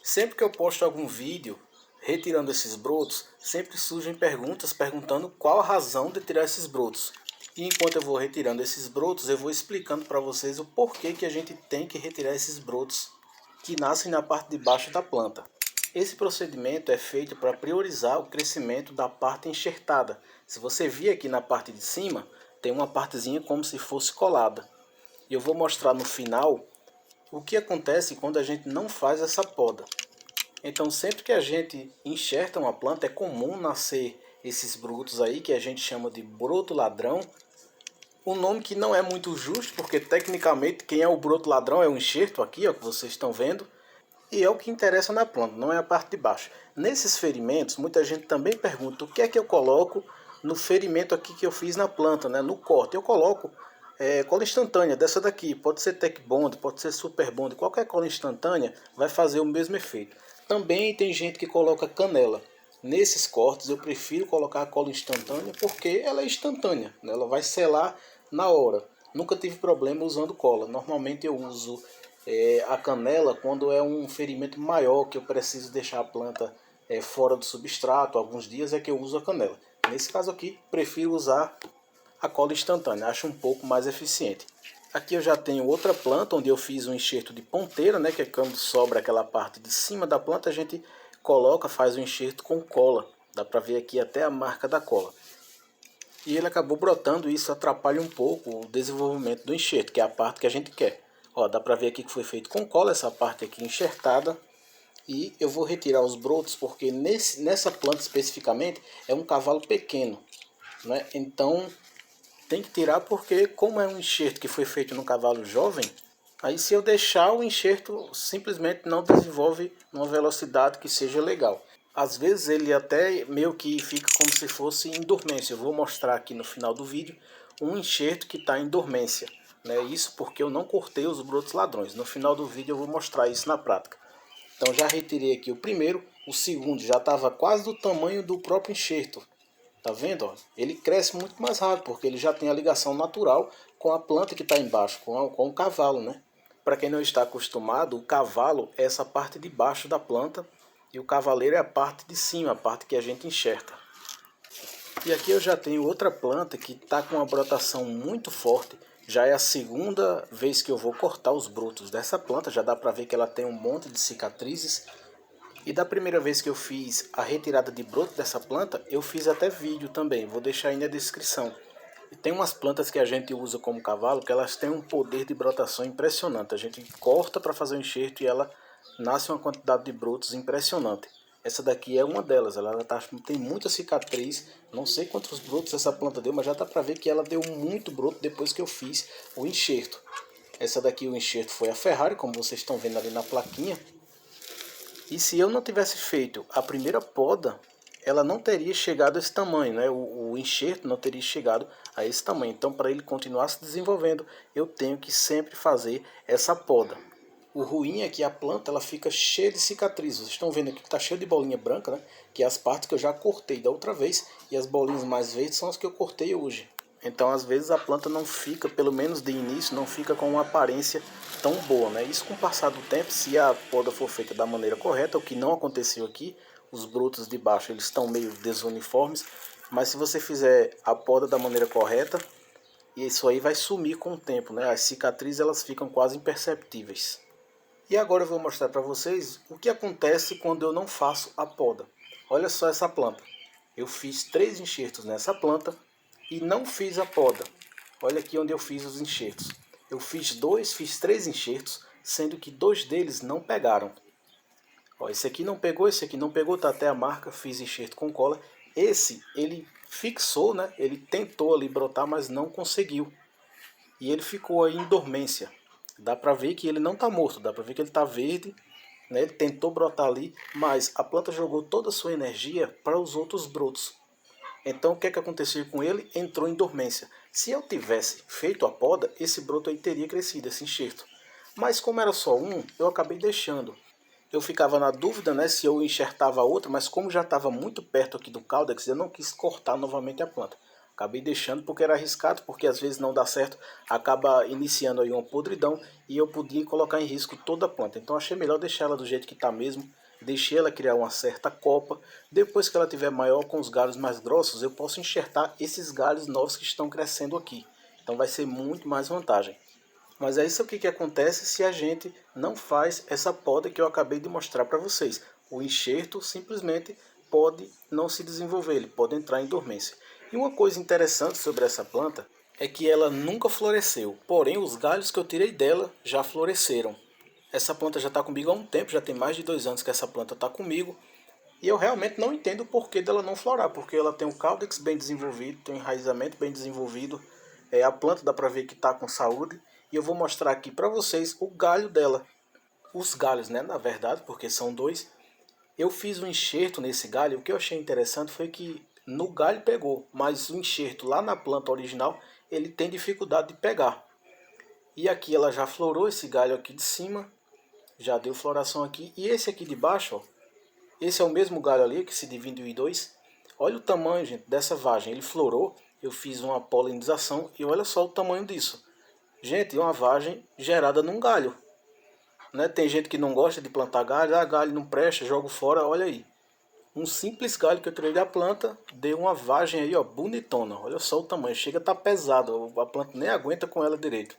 Sempre que eu posto algum vídeo retirando esses brotos, sempre surgem perguntas perguntando qual a razão de tirar esses brotos. E enquanto eu vou retirando esses brotos, eu vou explicando para vocês o porquê que a gente tem que retirar esses brotos que nascem na parte de baixo da planta. Esse procedimento é feito para priorizar o crescimento da parte enxertada. Se você vir aqui na parte de cima, tem uma partezinha como se fosse colada. E eu vou mostrar no final o que acontece quando a gente não faz essa poda. Então sempre que a gente enxerta uma planta é comum nascer esses brotos aí que a gente chama de broto ladrão. Um nome que não é muito justo, porque tecnicamente quem é o broto ladrão é o enxerto aqui, ó, que vocês estão vendo. E é o que interessa na planta, não é a parte de baixo. Nesses ferimentos, muita gente também pergunta o que é que eu coloco no ferimento aqui que eu fiz na planta, né, no corte. Eu coloco cola instantânea dessa daqui, pode ser Tec Bond, pode ser Super Bond, qualquer cola instantânea vai fazer o mesmo efeito. Também tem gente que coloca canela. Nesses cortes eu prefiro colocar a cola instantânea porque ela é instantânea, né? Ela vai selar na hora. Nunca tive problema usando cola. Normalmente eu uso a canela quando é um ferimento maior que eu preciso deixar a planta fora do substrato. Alguns dias é que eu uso a canela. Nesse caso aqui prefiro usar a cola instantânea, acho um pouco mais eficiente. Aqui eu já tenho outra planta onde eu fiz um enxerto de ponteira, né, que é quando sobra aquela parte de cima da planta a gente coloca, faz o enxerto com cola. Dá para ver aqui até a marca da cola. E ele acabou brotando e isso atrapalha um pouco o desenvolvimento do enxerto, que é a parte que a gente quer. Ó, dá para ver aqui que foi feito com cola, essa parte aqui enxertada. E eu vou retirar os brotos porque nessa planta especificamente é um cavalo pequeno, né? Então tem que tirar porque como é um enxerto que foi feito no cavalo jovem, aí se eu deixar o enxerto simplesmente não desenvolve uma velocidade que seja legal. Às vezes ele até meio que fica como se fosse em dormência. Eu vou mostrar aqui no final do vídeo um enxerto que está em dormência, né? Isso porque eu não cortei os brotos ladrões. No final do vídeo eu vou mostrar isso na prática. Então já retirei aqui o primeiro, o segundo já estava quase do tamanho do próprio enxerto. Tá vendo? Ó? Ele cresce muito mais rápido, porque ele já tem a ligação natural com a planta que está embaixo, com o cavalo, né? Para quem não está acostumado, o cavalo é essa parte de baixo da planta e o cavaleiro é a parte de cima, a parte que a gente enxerta. E aqui eu já tenho outra planta que está com uma brotação muito forte. Já é a segunda vez que eu vou cortar os brotos dessa planta. Já dá para ver que ela tem um monte de cicatrizes. E da primeira vez que eu fiz a retirada de broto dessa planta, eu fiz até vídeo também, vou deixar aí na descrição. E tem umas plantas que a gente usa como cavalo que elas têm um poder de brotação impressionante. A gente corta para fazer o enxerto e ela nasce uma quantidade de brotos impressionante. Essa daqui é uma delas, tem muita cicatriz, não sei quantos brotos essa planta deu, mas já dá para ver que ela deu muito broto depois que eu fiz o enxerto. Essa daqui o enxerto foi a Ferrari, como vocês estão vendo ali na plaquinha. E se eu não tivesse feito a primeira poda, ela não teria chegado a esse tamanho, né? O enxerto não teria chegado a esse tamanho. Então, para ele continuar se desenvolvendo, eu tenho que sempre fazer essa poda. O ruim é que a planta ela fica cheia de cicatrizes. Vocês estão vendo aqui que está cheio de bolinha branca, né? Que é as partes que eu já cortei da outra vez. E as bolinhas mais verdes são as que eu cortei hoje. Então, às vezes, a planta não fica, pelo menos de início, não fica com uma aparência tão boa, né? Isso com o passar do tempo, se a poda for feita da maneira correta, o que não aconteceu aqui, os brotos de baixo eles estão meio desuniformes, mas se você fizer a poda da maneira correta, isso aí vai sumir com o tempo, né? As cicatrizes elas ficam quase imperceptíveis. E agora eu vou mostrar para vocês o que acontece quando eu não faço a poda. Olha só essa planta. Eu fiz 3 enxertos nessa planta e não fiz a poda. Olha aqui onde eu fiz os enxertos. Eu fiz 3 enxertos, sendo que 2 deles não pegaram. Ó, esse aqui não pegou, esse aqui não pegou, tá até a marca, fiz enxerto com cola. Esse, ele fixou, né? Ele tentou ali brotar, mas não conseguiu. E ele ficou aí em dormência. Dá pra ver que ele não tá morto, dá pra ver que ele tá verde, né? Ele tentou brotar ali, mas a planta jogou toda a sua energia para os outros brotos. Então o que é que aconteceu com ele? Entrou em dormência. Se eu tivesse feito a poda, esse broto aí teria crescido, esse enxerto. Mas como era só um, eu acabei deixando. Eu ficava na dúvida, né, se eu enxertava outra, mas como já estava muito perto aqui do caudex, eu não quis cortar novamente a planta. Acabei deixando porque era arriscado, porque às vezes não dá certo, acaba iniciando aí uma podridão e eu podia colocar em risco toda a planta. Então achei melhor deixar ela do jeito que está mesmo, deixei ela criar uma certa copa. Depois que ela tiver maior, com os galhos mais grossos, eu posso enxertar esses galhos novos que estão crescendo aqui. Então vai ser muito mais vantagem. Mas é isso o que acontece se a gente não faz essa poda que eu acabei de mostrar para vocês. O enxerto simplesmente pode não se desenvolver, ele pode entrar em dormência. E uma coisa interessante sobre essa planta é que ela nunca floresceu, porém os galhos que eu tirei dela já floresceram. Essa planta já está comigo há um tempo, já tem mais de 2 anos que essa planta está comigo. E eu realmente não entendo o porquê dela não florar, porque ela tem um caudex bem desenvolvido, tem um enraizamento bem desenvolvido. A planta dá para ver que está com saúde. E eu vou mostrar aqui para vocês o galho dela. Os galhos, né, na verdade, porque são dois. Eu fiz um enxerto nesse galho. O que eu achei interessante foi que no galho pegou, mas o enxerto lá na planta original, ele tem dificuldade de pegar. E aqui ela já florou, esse galho aqui de cima, já deu floração aqui. E esse aqui de baixo, ó, esse é o mesmo galho ali que se dividiu em dois. Olha o tamanho, gente, dessa vagem. Ele florou, eu fiz uma polinização e olha só o tamanho disso. Gente, é uma vagem gerada num galho. Né? Tem gente que não gosta de plantar galho, galho não presta, jogo fora, olha aí. Um simples galho que eu tirei da planta, deu uma vagem aí, ó, bonitona. Olha só o tamanho, chega a estar pesado, a planta nem aguenta com ela direito.